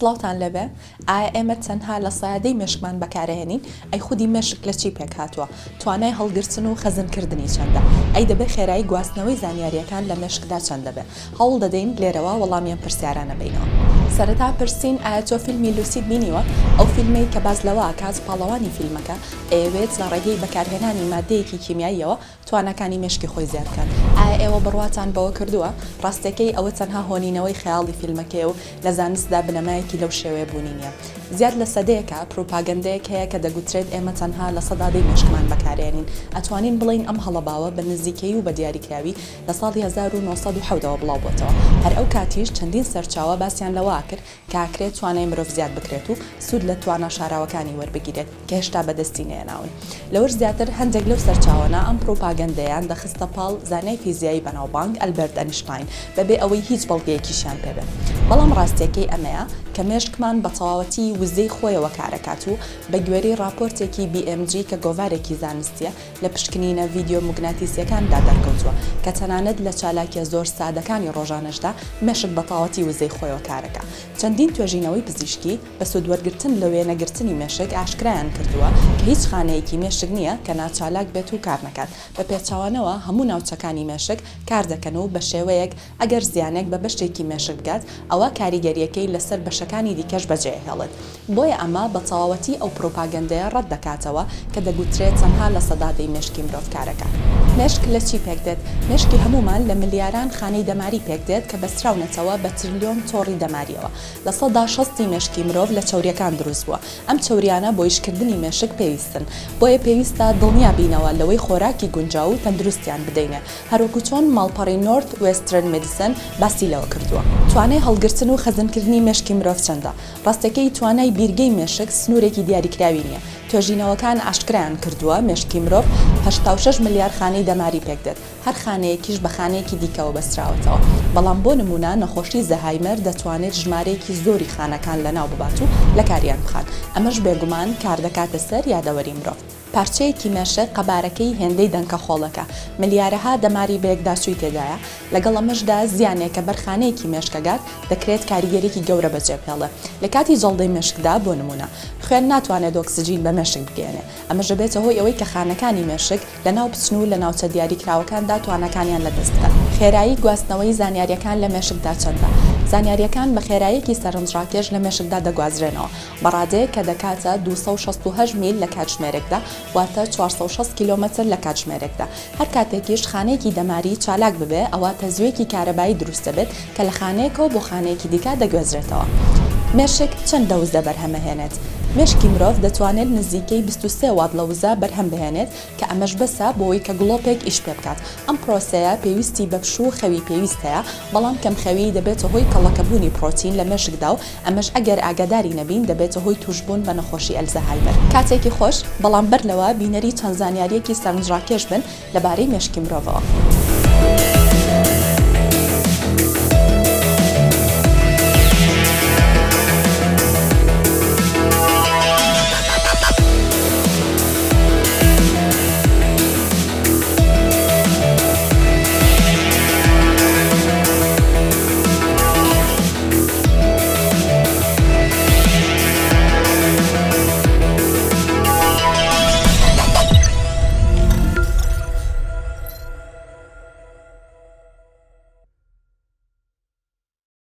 سڵاوتان لەبێ ئایا ئێمە تەنها لە سایادەی مێشکمان بەکارهێنین ئەی خودی مێشک لە چی پێک هاتووە توانای هەڵگرتن و خەزنکردنی چەندە ئەی دەبێ خێرایی گواستنەوەی زانیاریەکان لە مێشکدا چەند دەبێ هەوڵ دەدەین لێرەوە وەڵامیان پرسیارانە بینەوە سەرەتا پرسین ئایا تۆ فیلمی لوسید بینیوە ئەو فیلمەی کە باز لەوە کات پاڵەوانی فیلمەکە ئەوێت لە ڕێگەی بەکارهێنانی مادەیەکی کیمیاییەوە توانەکانی مێشکی خۆی زیاد بکەن ئایا ئێوە بڕواتان بەوە کردووە ڕاستەکەی ئەوە تەنها هۆنینەوەی خەیاڵی فیلمەکەی و لە زانستدا بنەمایەکی لەو شێوەیە بوونی نییە زیاد لە سەدەیەکە پروپاگەندەیەک هەیە کە دەگوترێت ئێمە تەنها لە سەدادەی مێشکمان بەکارێنین ئەتوانین بڵین ئەم هەڵەباوە بە نزیکەی و بە دیاریکراوی لە ساڵی 1970ەوە بڵاو بۆتەوە هەر ئەو کاتیش چەندین سەرچاوە باسییان لەوە کرد کاکرێت توانای مرۆڤ زیاد بکرێت و سوود لە توانە شاراوەکانی وەربگیرێت کە هێشتا بەدەستی نێناون لەوەش زیاتر هەندێک لەو سەرچاوانە ئەم پروپاگەندەیان دەخستە پاڵ زانای فیزیایی بەناوبانگ ئەلبەرت ئەنیشتاین بەبێ ئەوەی هیچ بەڵگەیەکیشیان پێبێت بەڵام ڕاستیەکەی ئەمەیە کە مێشکمان بە تەواوەتی وزەی خۆیەوە کارەکات و بە گوێرەی راپۆرتێکی BMG کە گۆڤارێکی زانستیە لە پشکنینە ڤیدیۆ موگناتیسیەکاندا دەرکەوتووە کە تەنانەت لە چالاکیە زۆر سادەکانی ڕۆژانەشدا مێشک بە تەواوەتی وزەی خۆیەوە کارەکە چەندین توێژینەوەی پزیشکی بە سوودوەرگرتن لە وێنەگرتنی مێشک ئاشکرایان کردووە کە هیچ خانەیەکی مێشک نییە کە ناچالاک بێت و کار نەکات بە پێچاوانەوە هەموو ناوچەکانی مێشک کار دەکەن و بە شێوەیەک ئەگەر زیانێک بە بەشتێکی مێشک بگات ئەوە کاریگەریەکەی لەسەر بەشەکانی دیکەش بەجێهێڵێت بۆیە ئەمە بە تەواوەتی ئەو پروپاگەندەیە ڕەت دەکاتەوە کە دەگوترێت تەنها لە سەدادەی مێشکی مرۆڤ کارەکە مێشک لە چی پێک دێت مێشکی هەمومان لە ملیاران خانەی دەماری پێک دێت کە بەسراونەتەوە بە تریلیۆن تۆڕی دەماریەوە لە سەدا 60 مێشکی مرۆڤ لە چەوریەکان دروست بووە ئەم چەوریانە بۆ ئیشکردنی مێشک پێویستن بۆیە پێویستە دڵنیا بینەوە لەوەی خۆراکی گونجاو و تەندروستیان بدەینێ هەروەکو چۆن ماڵپەڕی نۆرت وێسترن مدیسن باسی لەوە کردووە توانای هەڵگرتن و خەزنکردنی مێشکی مرۆڤ چەندە ڕاستەکەی توانای بیرگەی مێشک سنوورێکی دیاریکراوی نییە توێژینەوەکان ئاشکرایان کردووە مێشکی مرۆڤ 86 ملیار خانەی دەماری پێک دێت هەر خانەیەکیش بە خانەیەکی دیکەوە بەستراوەتەوە بەڵام بۆ نمونە نەخۆشی زەهایمەر دەتوانێت ژمارەیەکی زۆری خانەکان لەناو ببات و لە کاریان بخات ئەمەش بێگومان کار دەکاتە سەر یادەوەری مرۆڤ پارچەیەکی مێشک قەبارەکەی هێندەی دەنکە خۆڵەکە ملیارەها دەماری بەیەکداچووی تێدایە لەگەڵ ئەمەشدا زیانێک کە بەرخانەیەکی مێشکەگات دەکرێت کاریگەرێکی گەورە بەجێبهێڵێ لە کاتی جەڵدەی مێشکدا بۆ نمونە خوێن ناتوانێت ئۆکسجین بە مێشک بگێنێ ئەمەش دەبێتە هۆی ئەوەی کە خانەکانی مێشک لە ناو بچن و لە ناوچە دیاریکراوەکاندا توانەکانیان لەدەست بکەن خێرایی گواستنەوەی زانیاریەکان لە مێشکدا چەندە زانیاریەکان بە خێراییەکی سەرنجڕاکێش لە مێشکدا دەگوازرێنەوە بەڕادەیە کە دەکاتە 268 میل لە کاتژمێرێکدا واتە 460 کیلۆمەتر لە کاتژمێرێکدا هەر کاتێکیش خانەیەکی دەماری چالاک ببێ ئەواتە زوێکی کارەبایی دروست دەبێت کە لە خانەیەکەوە بۆ خانەیەکی دیکە دەگوێزرێتەوە مێشک چەند دەوز دەبەرهەمەهێنێت مێشکی مرۆڤ دەتوانێت نزیکەی 23 وات لە وزە بەرهەم بهێنێت کە ئەمەش بەسە بۆەوەی کە گڵۆپێک ئیش پێ بکات ئەم پرۆسەیە پێویستی بە پشوو و خەوی پێویست هەیە بەڵام کەم خەوی دەبێتە هۆی کەڵەکەبوونی پرۆتین لە مێشکدا و ئەمەش ئەگەر ئاگاداری نەبین دەبێتە هۆی توشبوون بە نەخۆشی ئەلزەهایمەر کاتێکی خۆش بەڵام بەر لەوە بینەری چەند زانیاریەکی سەرنجڕاکێش بن لەبارەی مێشکی مرۆڤەوە